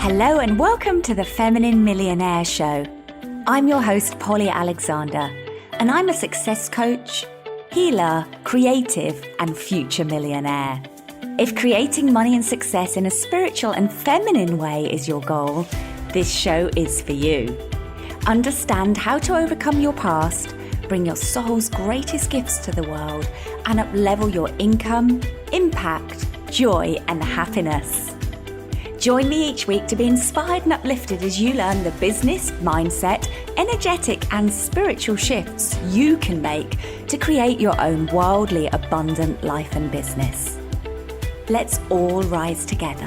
Hello and welcome to the Feminine Millionaire Show. I'm your host, Polly Alexandre, and I'm a success coach, healer, creative, and future millionaire. If creating money and success in a spiritual and feminine way is your goal, this show is for you. Understand how to overcome your past, bring your soul's greatest gifts to the world, and uplevel your income, impact, joy, and happiness. Join me each week to be inspired and uplifted as you learn the business, mindset, energetic, and spiritual shifts you can make to create your own wildly abundant life and business. Let's all rise together.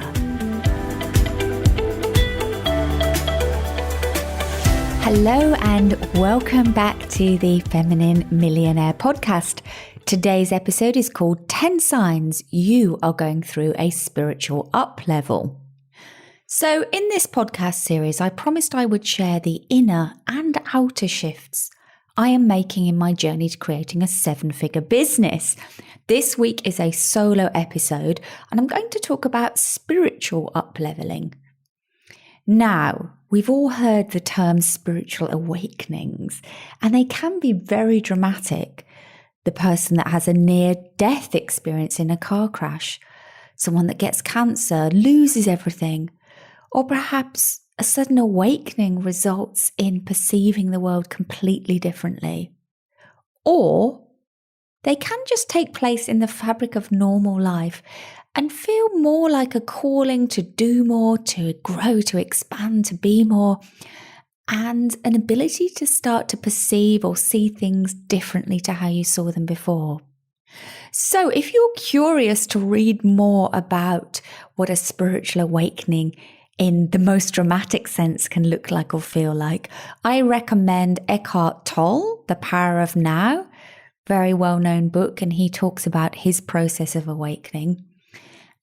Hello and welcome back to the Feminine Millionaire podcast. Today's episode is called 10 Signs You Are Going Through a Spiritual Uplevel. So in this podcast series, I promised I would share the inner and outer shifts I am making in my journey to creating a 7-figure business. This week is a solo episode, and I'm going to talk about spiritual upleveling. Now, we've all heard the term spiritual awakenings, and they can be very dramatic. The person that has a near-death experience in a car crash, someone that gets cancer, loses everything, or perhaps a sudden awakening results in perceiving the world completely differently. Or they can just take place in the fabric of normal life and feel more like a calling to do more, to grow, to expand, to be more, and an ability to start to perceive or see things differently to how you saw them before. So if you're curious to read more about what a spiritual awakening in the most dramatic sense can look like or feel like, I recommend Eckhart Tolle, The Power of Now, very well-known book, and he talks about his process of awakening.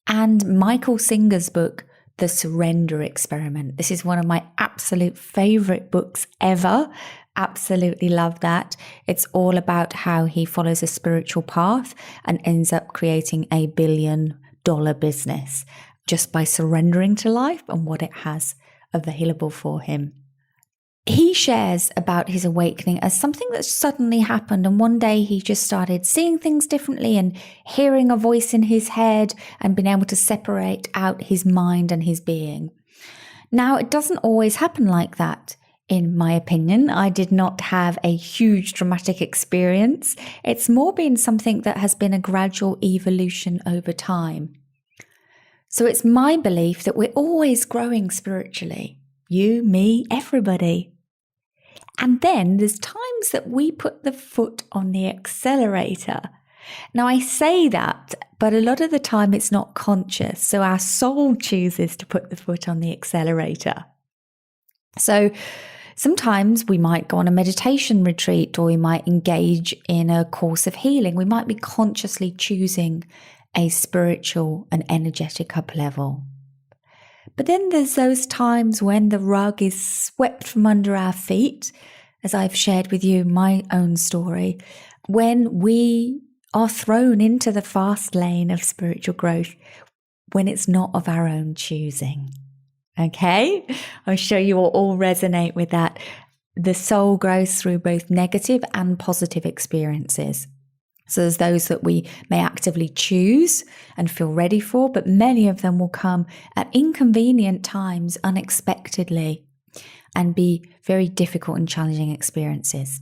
And Michael Singer's book, The Surrender Experiment. This is one of my absolute favorite books ever. Absolutely love that. It's all about how he follows a spiritual path and ends up creating a $1 billion business just by surrendering to life and what it has available for him. He shares about his awakening as something that suddenly happened, and one day he just started seeing things differently and hearing a voice in his head and being able to separate out his mind and his being. Now, it doesn't always happen like that. In my opinion, I did not have a huge dramatic experience. It's more been something that has been a gradual evolution over time. So it's my belief that we're always growing spiritually. You, me, everybody. And then there's times that we put the foot on the accelerator. Now I say that, but a lot of the time it's not conscious. So our soul chooses to put the foot on the accelerator. So sometimes we might go on a meditation retreat, or we might engage in a course of healing. We might be consciously choosing a spiritual and energetic uplevel. But then there's those times when the rug is swept from under our feet, as I've shared with you my own story, when we are thrown into the fast lane of spiritual growth, when it's not of our own choosing. Okay? I'm sure you will all resonate with that. The soul grows through both negative and positive experiences. So there's those that we may actively choose and feel ready for, but many of them will come at inconvenient times, unexpectedly, and be very difficult and challenging experiences.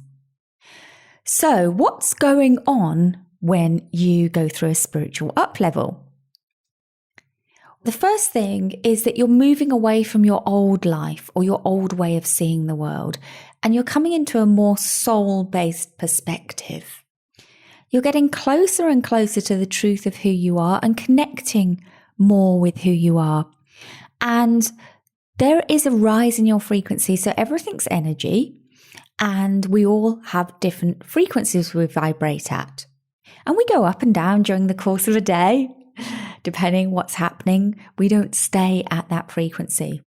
So what's going on when you go through a spiritual uplevel? The first thing is that you're moving away from your old life or your old way of seeing the world, and you're coming into a more soul-based perspective. You're getting closer and closer to the truth of who you are and connecting more with who you are. And there is a rise in your frequency. So everything's energy, and we all have different frequencies we vibrate at. And we go up and down during the course of a day, depending what's happening. We don't stay at that frequency.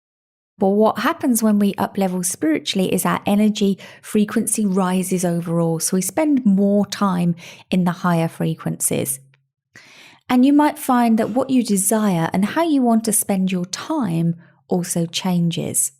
But what happens when we uplevel spiritually is our energy frequency rises overall. So we spend more time in the higher frequencies. And you might find that what you desire and how you want to spend your time also changes.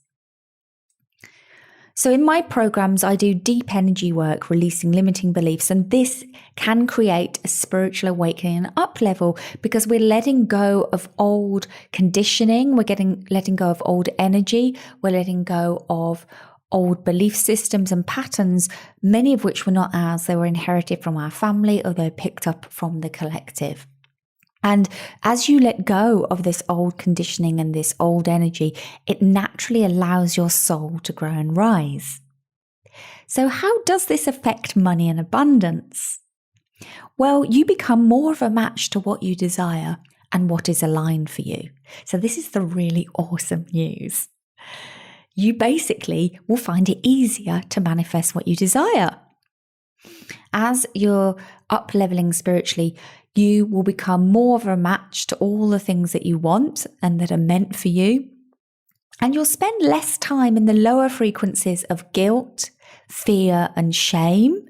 So in my programs, I do deep energy work, releasing limiting beliefs, and this can create a spiritual awakening and up level because we're letting go of old conditioning, letting go of old energy, we're letting go of old belief systems and patterns, many of which were not ours. They were inherited from our family or they're picked up from the collective. And as you let go of this old conditioning and this old energy, it naturally allows your soul to grow and rise. So how does this affect money and abundance? Well, you become more of a match to what you desire and what is aligned for you. So this is the really awesome news. You basically will find it easier to manifest what you desire. As you're up-leveling spiritually, you will become more of a match to all the things that you want and that are meant for you. And you'll spend less time in the lower frequencies of guilt, fear, and shame,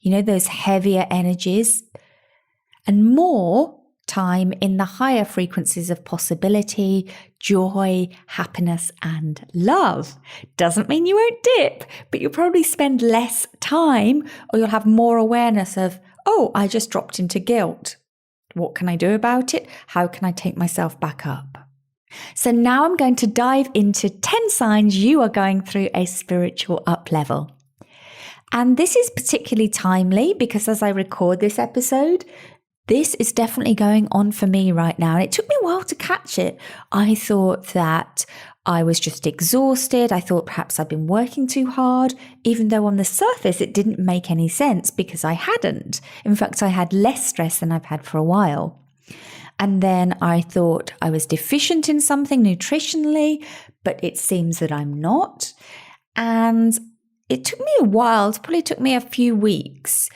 those heavier energies, and more time in the higher frequencies of possibility, joy, happiness, and love. Doesn't mean you won't dip, but you'll probably spend less time, or you'll have more awareness of, oh, I just dropped into guilt. What can I do about it? How can I take myself back up? So now I'm going to dive into 10 signs you are going through a spiritual up level. And this is particularly timely because as I record this episode, this is definitely going on for me right now. And it took me a while to catch it. I thought that I was just exhausted. I thought perhaps I'd been working too hard, even though on the surface it didn't make any sense because I hadn't. In fact, I had less stress than I've had for a while. And then I thought I was deficient in something nutritionally, but it seems that I'm not. And it took me a while, it probably took me a few weeks,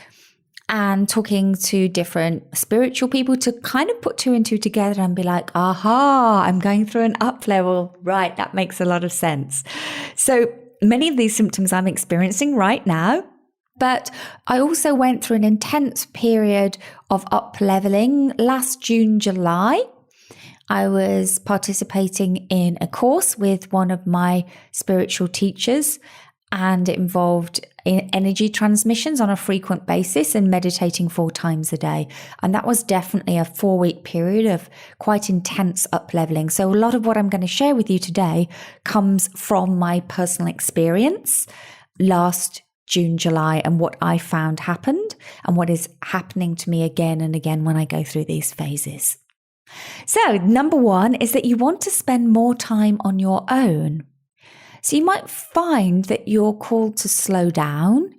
and talking to different spiritual people to kind of put two and two together and be like, aha, I'm going through an up level. Right, that makes a lot of sense. So many of these symptoms I'm experiencing right now, but I also went through an intense period of up leveling last June, July. I was participating in a course with one of my spiritual teachers, and it involved energy transmissions on a frequent basis and meditating 4 times a day. And that was definitely a 4-week period of quite intense up-leveling. So a lot of what I'm going to share with you today comes from my personal experience last June, July, and what I found happened and what is happening to me again and again when I go through these phases. So number 1 is that you want to spend more time on your own. So you might find that you're called to slow down,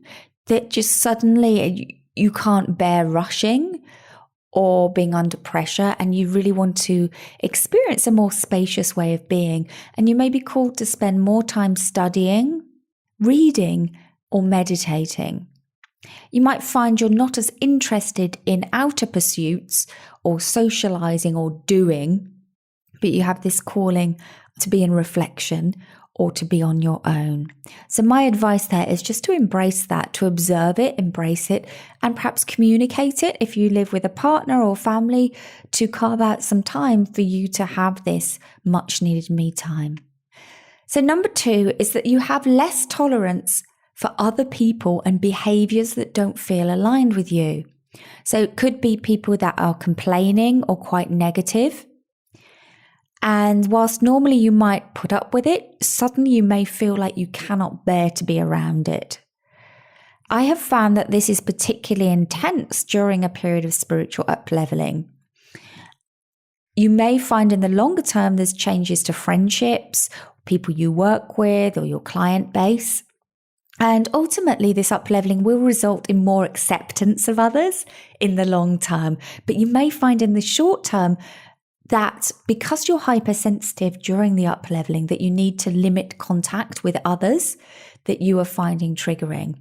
that just suddenly you can't bear rushing or being under pressure, and you really want to experience a more spacious way of being. And you may be called to spend more time studying, reading, or meditating. You might find you're not as interested in outer pursuits or socializing or doing, but you have this calling to be in reflection or to be on your own. So my advice there is just to embrace that, to observe it, embrace it, and perhaps communicate it if you live with a partner or family, to carve out some time for you to have this much needed me time. So number 2 is that you have less tolerance for other people and behaviors that don't feel aligned with you. So it could be people that are complaining or quite negative. And whilst normally you might put up with it, suddenly you may feel like you cannot bear to be around it. I have found that this is particularly intense during a period of spiritual up-leveling. You may find in the longer term there's changes to friendships, people you work with, or your client base. And ultimately, this up-leveling will result in more acceptance of others in the long term. But you may find in the short term that because you're hypersensitive during the up-leveling, that you need to limit contact with others that you are finding triggering.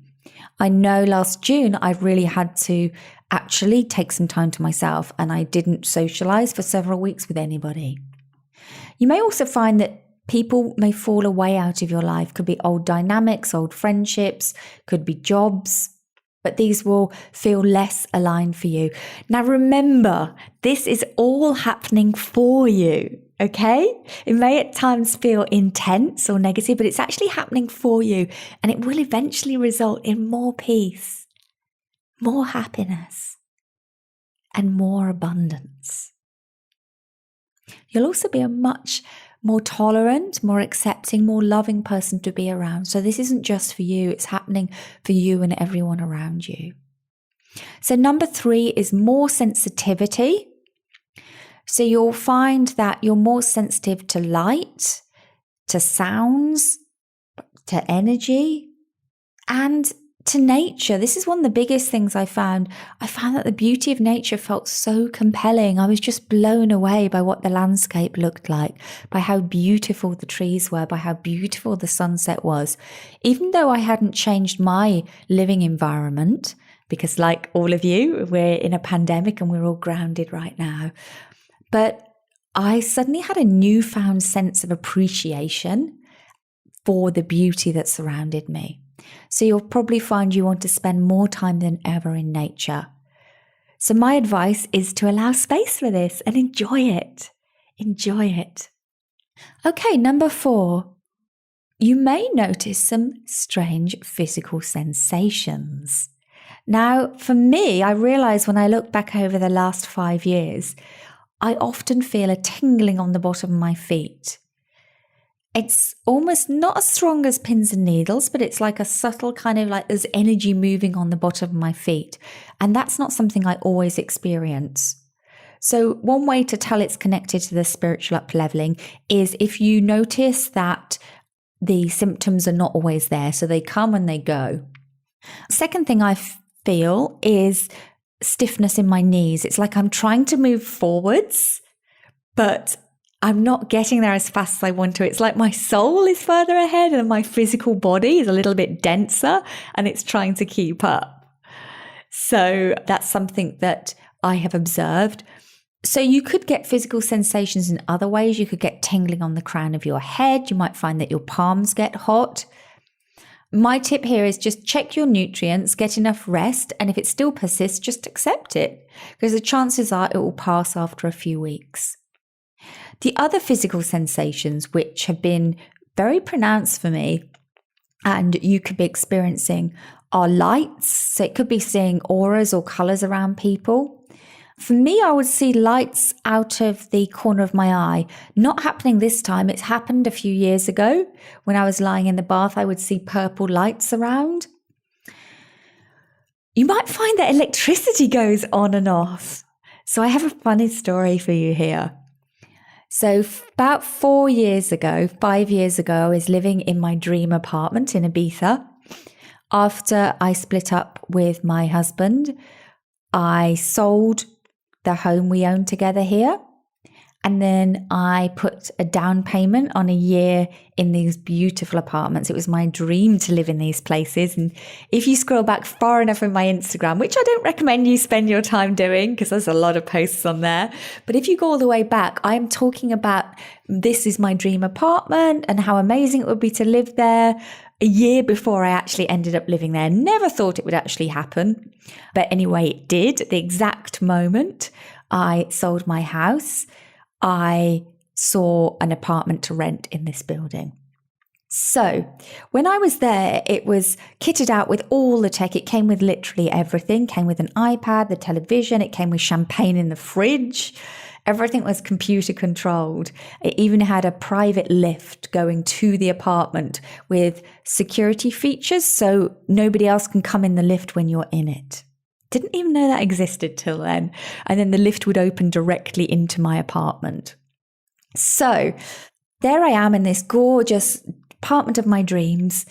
I know last June, I really had to actually take some time to myself, and I didn't socialize for several weeks with anybody. You may also find that people may fall away out of your life. Could be old dynamics, old friendships, could be jobs, but these will feel less aligned for you. Now remember, this is all happening for you. Okay? It may at times feel intense or negative, but it's actually happening for you, and it will eventually result in more peace, more happiness, and more abundance. You'll also be a much more tolerant, more accepting, more loving person to be around. So this isn't just for you, it's happening for you and everyone around you. So number 3 is more sensitivity. So you'll find that you're more sensitive to light, to sounds, to energy, and to nature. This is one of the biggest things I found. I found that the beauty of nature felt so compelling. I was just blown away by what the landscape looked like, by how beautiful the trees were, by how beautiful the sunset was. Even though I hadn't changed my living environment, because like all of you, we're in a pandemic and we're all grounded right now. But I suddenly had a newfound sense of appreciation for the beauty that surrounded me. So you'll probably find you want to spend more time than ever in nature. So my advice is to allow space for this and enjoy it. Enjoy it. Okay, number 4. You may notice some strange physical sensations. Now, for me, I realize when I look back over the last 5 years, I often feel a tingling on the bottom of my feet. It's almost not as strong as pins and needles, but it's like a subtle kind of like there's energy moving on the bottom of my feet. And that's not something I always experience. So one way to tell it's connected to the spiritual upleveling is if you notice that the symptoms are not always there. So they come and they go. Second thing I feel is stiffness in my knees. It's like I'm trying to move forwards, but I'm not getting there as fast as I want to. It's like my soul is further ahead and my physical body is a little bit denser and it's trying to keep up. So that's something that I have observed. So you could get physical sensations in other ways. You could get tingling on the crown of your head. You might find that your palms get hot. My tip here is just check your nutrients, get enough rest, and if it still persists, just accept it, because the chances are it will pass after a few weeks. The other physical sensations which have been very pronounced for me and you could be experiencing are lights. So it could be seeing auras or colours around people. For me, I would see lights out of the corner of my eye. Not happening this time. It's happened a few years ago. When I was lying in the bath, I would see purple lights around. You might find that electricity goes on and off. So I have a funny story for you here. So about 5 years ago, I was living in my dream apartment in Ibiza. After I split up with my husband, I sold the home we owned together here. And then I put a down payment on a year in these beautiful apartments. It was my dream to live in these places. And if you scroll back far enough in my Instagram, which I don't recommend you spend your time doing because there's a lot of posts on there. But if you go all the way back, I'm talking about this is my dream apartment and how amazing it would be to live there a year before I actually ended up living there. Never thought it would actually happen. But anyway, it did. At the exact moment I sold my house, I saw an apartment to rent in this building. So when I was there, it was kitted out with all the tech. It came with literally everything. It came with an iPad, the television. It came with champagne in the fridge. Everything was computer controlled. It even had a private lift going to the apartment with security features so nobody else can come in the lift when you're in it. Didn't even know that existed till then. And then the lift would open directly into my apartment. So there I am in this gorgeous apartment of my dreams,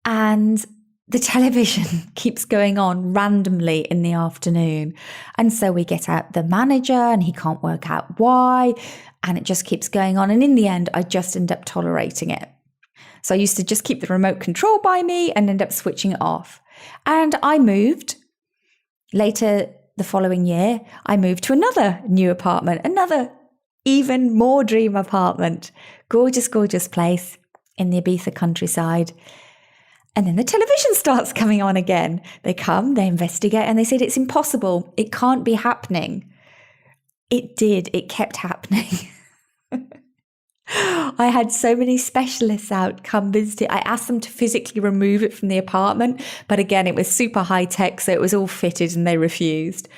and the television keeps going on randomly in the afternoon. And so we get out the manager and he can't work out why. And it just keeps going on. And in the end, I just end up tolerating it. So I used to just keep the remote control by me and end up switching it off. And I moved. Later the following year, I moved to another new apartment, another even more dream apartment. Gorgeous, gorgeous place in the Ibiza countryside. And then the television starts coming on again. They come, they investigate, and they said, it's impossible. It can't be happening. It did. It kept happening. I had so many specialists out come visit. I asked them to physically remove it from the apartment, but again, it was super high tech, so it was all fitted and they refused.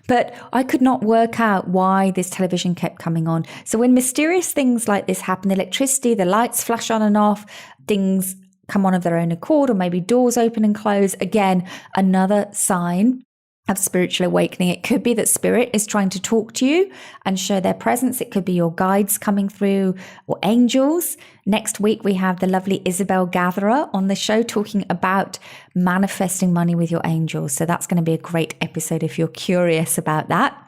But I could not work out why this television kept coming on. So when mysterious things like this happen, the electricity, the lights flash on and off, things come on of their own accord, or maybe doors open and close, again, another sign of spiritual awakening. It could be that spirit is trying to talk to you and show their presence. It could be your guides coming through or angels. Next week, we have the lovely Isabel Gatherer on the show talking about manifesting money with your angels. So that's going to be a great episode if you're curious about that.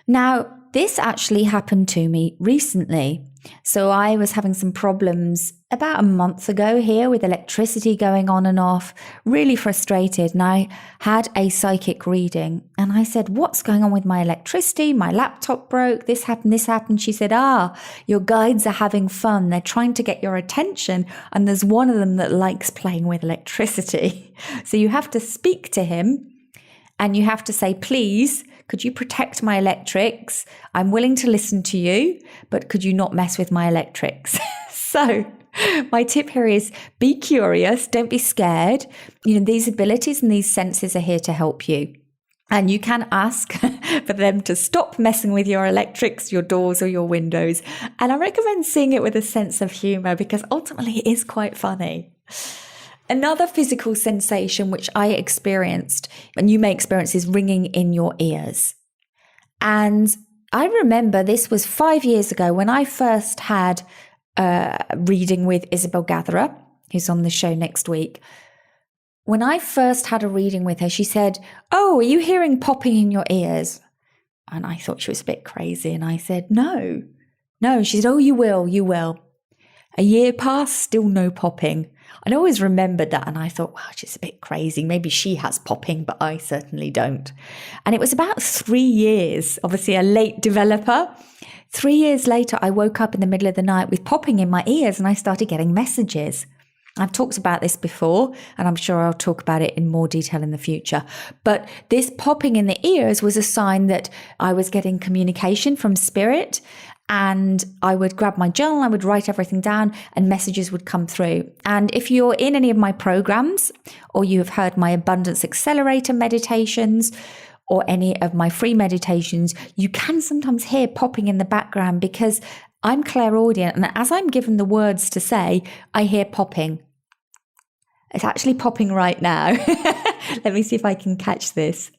Now, this actually happened to me recently. So I was having some problems about a month ago here with electricity going on and off, really frustrated. And I had a psychic reading and I said, what's going on with my electricity? My laptop broke, this happened, this happened. She said, your guides are having fun. They're trying to get your attention. And there's one of them that likes playing with electricity. So you have to speak to him and you have to say, please, could you protect my electrics? I'm willing to listen to you, but could you not mess with my electrics? So my tip here is be curious, don't be scared. These abilities and these senses are here to help you. And you can ask for them to stop messing with your electrics, your doors or your windows. And I recommend seeing it with a sense of humor because ultimately it is quite funny. Another physical sensation which I experienced, and you may experience, is ringing in your ears. And I remember this was 5 years ago when I first had a reading with Isabel Gatherer, who's on the show next week. When I first had a reading with her, she said, are you hearing popping in your ears? And I thought she was a bit crazy. And I said, no. She said, you will. A year passed, still no popping. I always remembered that and I thought, wow, she's a bit crazy. Maybe she has popping, but I certainly don't. And it was about 3 years, obviously a late developer. 3 years later, I woke up in the middle of the night with popping in my ears and I started getting messages. I've talked about this before and I'm sure I'll talk about it in more detail in the future. But this popping in the ears was a sign that I was getting communication from spirit. And I would grab my journal, I would write everything down and messages would come through. And if you're in any of my programs or you have heard my Abundance Accelerator meditations or any of my free meditations, you can sometimes hear popping in the background because I'm clairaudient. And as I'm given the words to say, I hear popping. It's actually popping right now. Let me see if I can catch this.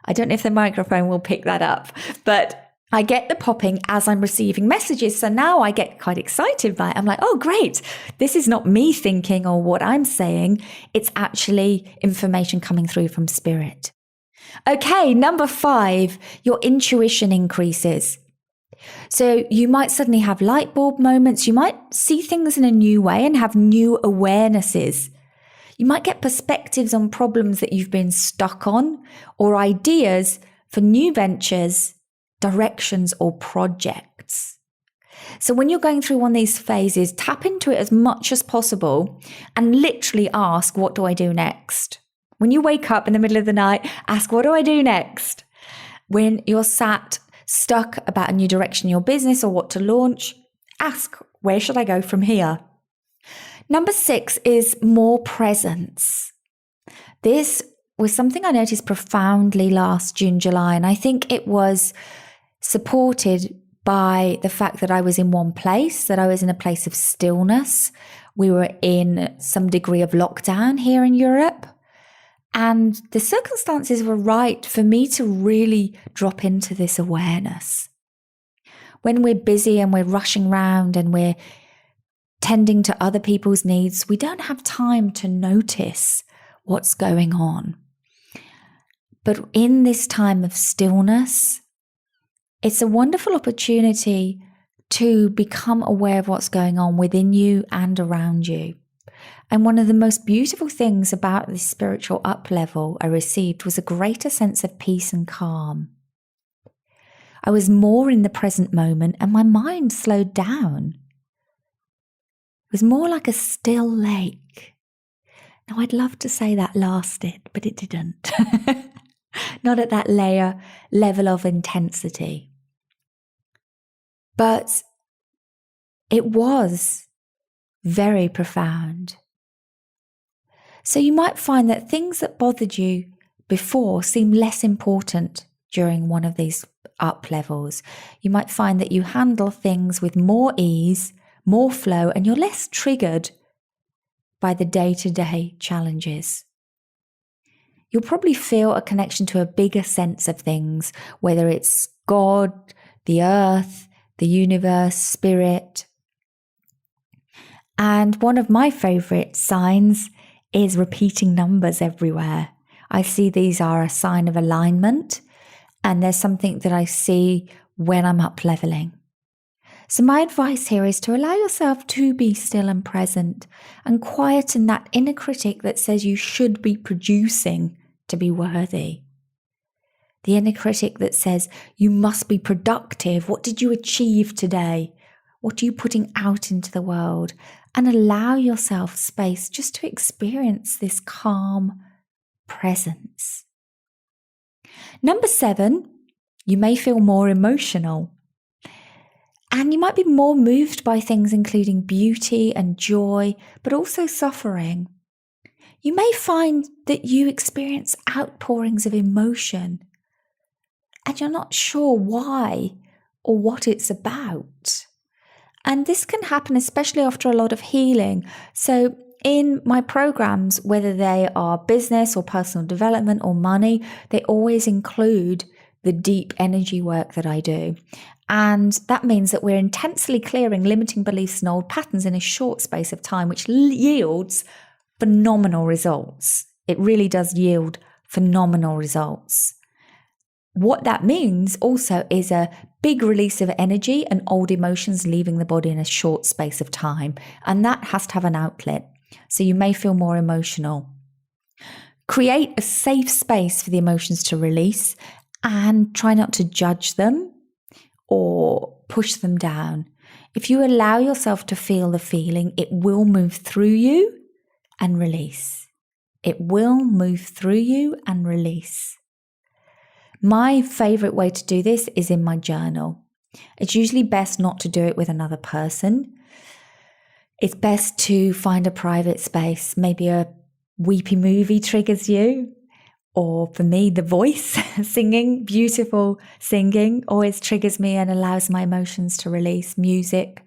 I don't know if the microphone will pick that up, but I get the popping as I'm receiving messages. So now I get quite excited by it. I'm like, oh, great. This is not me thinking or what I'm saying. It's actually information coming through from spirit. Okay, number 5, your intuition increases. So you might suddenly have light bulb moments. You might see things in a new way and have new awarenesses. You might get perspectives on problems that you've been stuck on or ideas for new ventures, directions, or projects. So when you're going through one of these phases, tap into it as much as possible and literally ask, what do I do next? When you wake up in the middle of the night, ask, what do I do next? When you're stuck about a new direction in your business or what to launch, ask, where should I go from here? Number 6 is more presence. This was something I noticed profoundly last June, July, and I think it was supported by the fact that I was in one place, that I was in a place of stillness. We were in some degree of lockdown here in Europe, and the circumstances were right for me to really drop into this awareness. When we're busy and we're rushing around and we're tending to other people's needs, we don't have time to notice what's going on. But in this time of stillness, it's a wonderful opportunity to become aware of what's going on within you and around you. And one of the most beautiful things about this spiritual up level I received was a greater sense of peace and calm. I was more in the present moment and my mind slowed down. It was more like a still lake. Now, I'd love to say that lasted, but it didn't. Not at that level of intensity. But it was very profound. So you might find that things that bothered you before seem less important during one of these up levels. You might find that you handle things with more ease, more flow, and you're less triggered by the day-to-day challenges. You'll probably feel a connection to a bigger sense of things, whether it's God, the earth, the universe, spirit. And one of my favorite signs is repeating numbers everywhere. I see these are a sign of alignment, and there's something that I see when I'm up leveling. So my advice here is to allow yourself to be still and present and quieten that inner critic that says you should be producing to be worthy. The inner critic that says you must be productive. What did you achieve today? What are you putting out into the world? And allow yourself space just to experience this calm presence. Number 7, you may feel more emotional. And you might be more moved by things including beauty and joy, but also suffering. You may find that you experience outpourings of emotion and you're not sure why or what it's about. And this can happen especially after a lot of healing. So in my programs, whether they are business or personal development or money, they always include the deep energy work that I do. And that means that we're intensely clearing limiting beliefs and old patterns in a short space of time, which yields phenomenal results. It really does yield phenomenal results. What that means also is a big release of energy and old emotions leaving the body in a short space of time. And that has to have an outlet. So you may feel more emotional. Create a safe space for the emotions to release and try not to judge them or push them down. If you allow yourself to feel the feeling, it will move through you and release. It will move through you and release. My favorite way to do this is in my journal. It's usually best not to do it with another person. It's best to find a private space. Maybe a weepy movie triggers you. Or for me, the voice, singing, beautiful singing always triggers me and allows my emotions to release. Music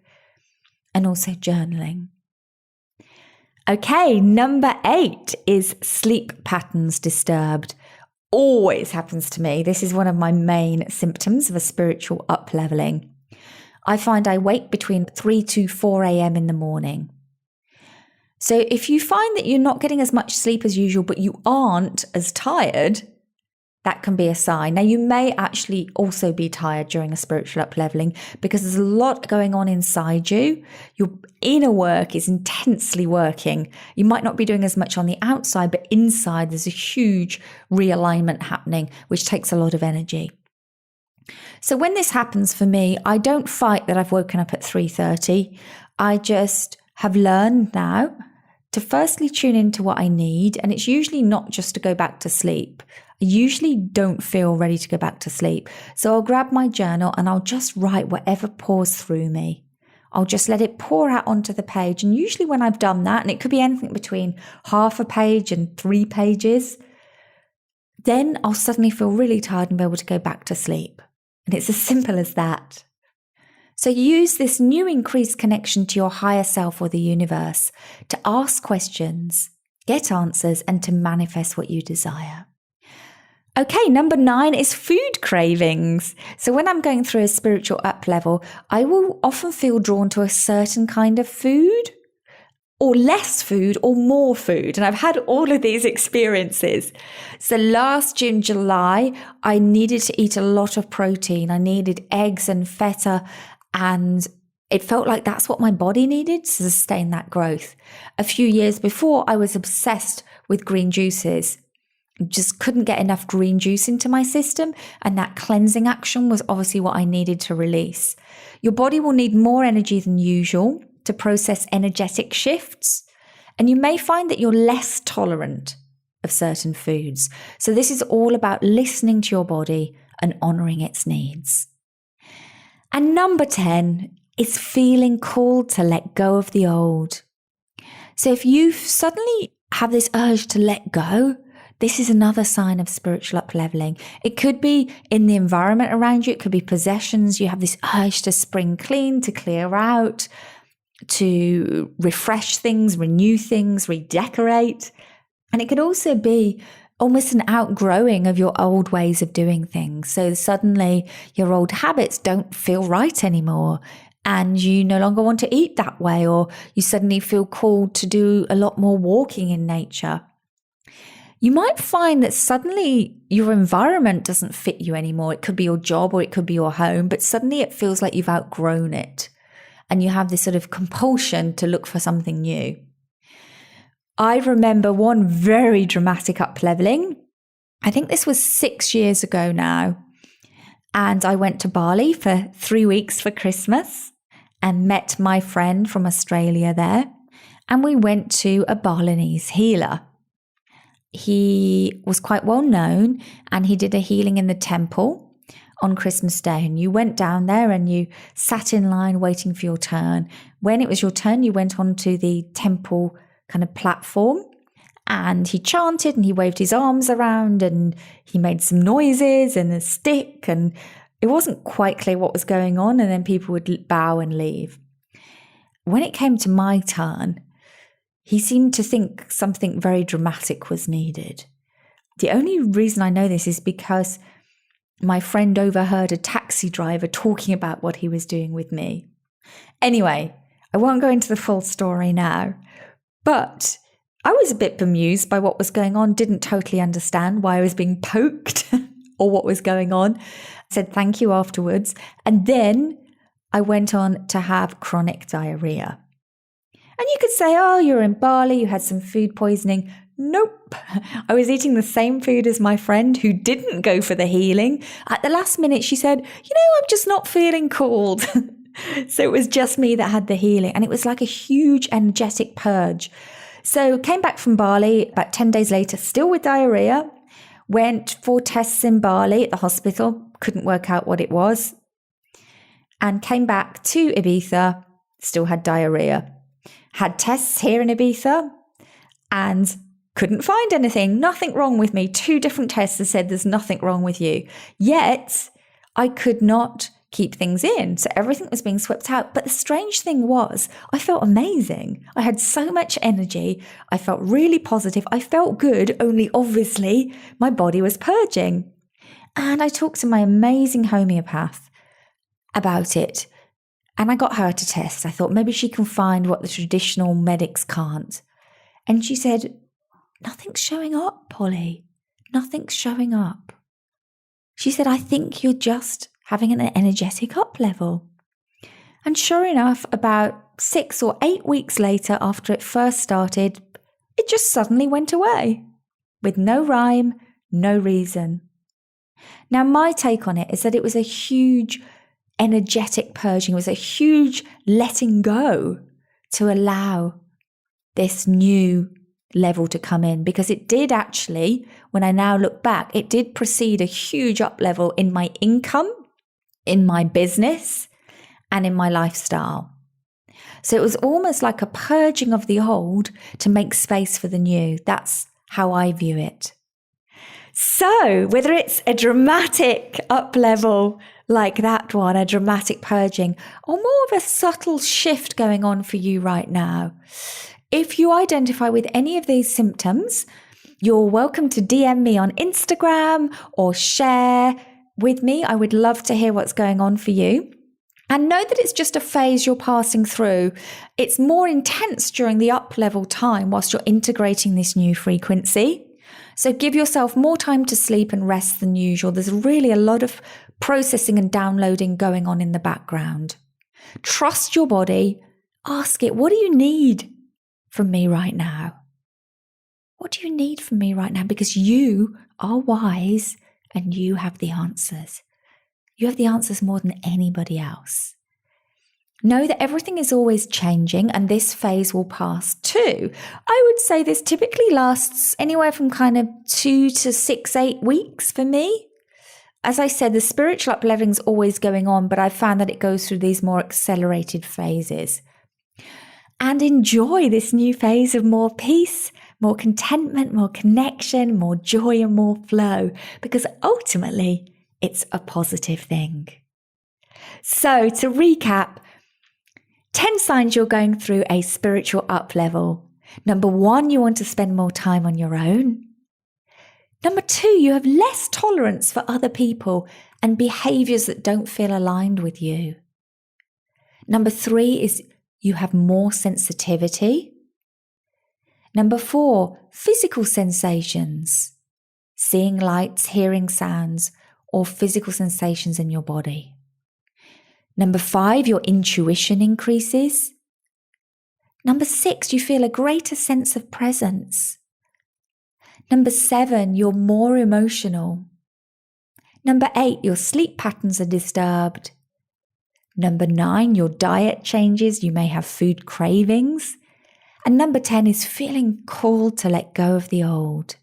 and also journaling. Okay, number 8 is sleep patterns disturbed. Always happens to me. This is one of my main symptoms of a spiritual upleveling. I find I wake between 3 to 4 a.m. in the morning. So if you find that you're not getting as much sleep as usual, but you aren't as tired, that can be a sign. Now, you may actually also be tired during a spiritual upleveling because there's a lot going on inside you. Your inner work is intensely working. You might not be doing as much on the outside, but inside there's a huge realignment happening, which takes a lot of energy. So when this happens for me, I don't fight that I've woken up at 3:30. I just have learned now to firstly tune into what I need. And it's usually not just to go back to sleep. I usually don't feel ready to go back to sleep. So I'll grab my journal and I'll just write whatever pours through me. I'll just let it pour out onto the page. And usually when I've done that, and it could be anything between half a page and 3 pages, then I'll suddenly feel really tired and be able to go back to sleep. And it's as simple as that. So use this new increased connection to your higher self or the universe to ask questions, get answers, and to manifest what you desire. Okay, number 9 is food cravings. So when I'm going through a spiritual up level, I will often feel drawn to a certain kind of food, or less food, or more food. And I've had all of these experiences. So last June, July, I needed to eat a lot of protein. I needed eggs and feta, and it felt like that's what my body needed to sustain that growth. A few years before, I was obsessed with green juices. Just couldn't get enough green juice into my system, and that cleansing action was obviously what I needed to release. Your body will need more energy than usual to process energetic shifts, and you may find that you're less tolerant of certain foods. So this is all about listening to your body and honoring its needs. And number 10 is feeling called to let go of the old. So if you suddenly have this urge to let go, this is another sign of spiritual upleveling. It could be in the environment around you. It could be possessions. You have this urge to spring clean, to clear out, to refresh things, renew things, redecorate. And it could also be almost an outgrowing of your old ways of doing things. So suddenly your old habits don't feel right anymore, and you no longer want to eat that way, or you suddenly feel called to do a lot more walking in nature. You might find that suddenly your environment doesn't fit you anymore. It could be your job or it could be your home, but suddenly it feels like you've outgrown it and you have this sort of compulsion to look for something new. I remember one very dramatic upleveling. I think this was 6 years ago now. And I went to Bali for 3 weeks for Christmas and met my friend from Australia there. And we went to a Balinese healer. He was quite well known and he did a healing in the temple on Christmas Day. And you went down there and you sat in line waiting for your turn. When it was your turn, you went onto the temple kind of platform and he chanted and he waved his arms around and he made some noises and a stick, and it wasn't quite clear what was going on, and then people would bow and leave. When it came to my turn, he seemed to think something very dramatic was needed. The only reason I know this is because my friend overheard a taxi driver talking about what he was doing with me. Anyway, I won't go into the full story now, but I was a bit bemused by what was going on, didn't totally understand why I was being poked or what was going on. I said thank you afterwards. And then I went on to have chronic diarrhea. And you could say, oh, you're in Bali, you had some food poisoning. Nope. I was eating the same food as my friend who didn't go for the healing. At the last minute, she said, I'm just not feeling called. So it was just me that had the healing. And it was like a huge energetic purge. So came back from Bali about 10 days later, still with diarrhea. Went for tests in Bali at the hospital. Couldn't work out what it was. And came back to Ibiza, still had diarrhea. Had tests here in Ibiza and couldn't find anything. Nothing wrong with me. 2 different tests that said there's nothing wrong with you. Yet I could not keep things in. So everything was being swept out. But the strange thing was I felt amazing. I had so much energy. I felt really positive. I felt good, only obviously my body was purging. And I talked to my amazing homeopath about it. And I got her to test. I thought maybe she can find what the traditional medics can't. And she said, nothing's showing up, Polly. Nothing's showing up. She said, I think you're just having an energetic up level. And sure enough, about 6 or 8 weeks later, after it first started, it just suddenly went away with no rhyme, no reason. Now, my take on it is that it was a huge energetic purging. It was a huge letting go to allow this new level to come in, because it did actually, when I now look back, it did precede a huge up level in my income, in my business, and in my lifestyle. So it was almost like a purging of the old to make space for the new. That's how I view it. So whether it's a dramatic up level like that one, a dramatic purging, or more of a subtle shift going on for you right now, if you identify with any of these symptoms, you're welcome to DM me on Instagram or share with me. I would love to hear what's going on for you. And know that it's just a phase you're passing through. It's more intense during the up level time whilst you're integrating this new frequency. So give yourself more time to sleep and rest than usual. There's really a lot of processing and downloading going on in the background. Trust your body. Ask it, what do you need from me right now? What do you need from me right now? Because you are wise and you have the answers. You have the answers more than anybody else. Know that everything is always changing and this phase will pass too. I would say this typically lasts anywhere from kind of 2 to 6, 8 weeks for me. As I said, the spiritual upleveling is always going on, but I've found that it goes through these more accelerated phases. And enjoy this new phase of more peace, more contentment, more connection, more joy and more flow, because ultimately it's a positive thing. So to recap, 10 signs you're going through a spiritual uplevel. Number 1, you want to spend more time on your own. Number 2, you have less tolerance for other people and behaviors that don't feel aligned with you. Number 3 is you have more sensitivity. Number 4, physical sensations, seeing lights, hearing sounds, or physical sensations in your body. Number 5, your intuition increases. Number 6, you feel a greater sense of presence. Number 7, you're more emotional. Number 8, your sleep patterns are disturbed. Number 9, your diet changes. You may have food cravings. And number 10 is feeling called to let go of the old.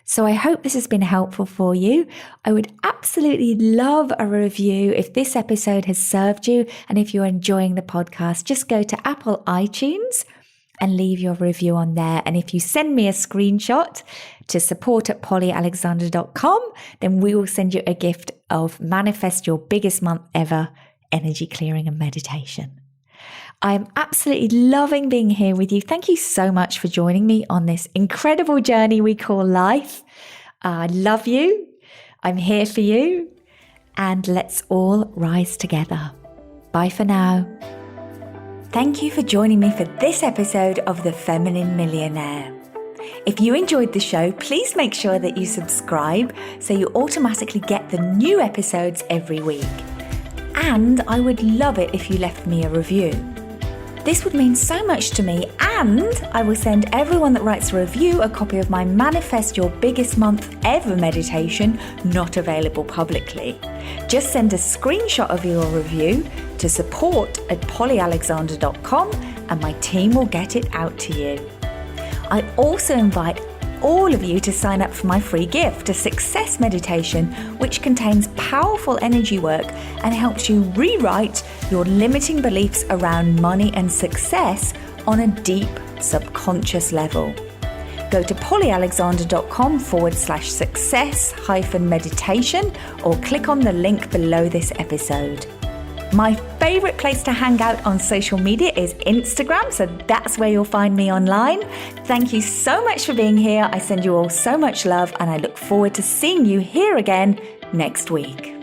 So I hope this has been helpful for you. I would absolutely love a review if this episode has served you. And if you're enjoying the podcast, just go to Apple iTunes and leave your review on there. And if you send me a screenshot to support@pollyalexandre.com, then we will send you a gift of Manifest Your Biggest Month Ever energy clearing and meditation. I'm absolutely loving being here with you. Thank you so much for joining me on this incredible journey we call life. I love you. I'm here for you. And let's all rise together. Bye for now. Thank you for joining me for this episode of The Feminine Millionaire. If you enjoyed the show, please make sure that you subscribe so you automatically get the new episodes every week. And I would love it if you left me a review. This would mean so much to me, and I will send everyone that writes a review a copy of my Manifest Your Biggest Month Ever meditation, not available publicly. Just send a screenshot of your review to support@pollyalexandre.com and my team will get it out to you. I also invite all of you to sign up for my free gift, a success meditation, which contains powerful energy work and helps you rewrite your limiting beliefs around money and success on a deep subconscious level. Go to pollyalexandre.com/success-meditation or click on the link below this episode. My favorite place to hang out on social media is Instagram, so that's where you'll find me online. Thank you so much for being here. I send you all so much love and I look forward to seeing you here again next week.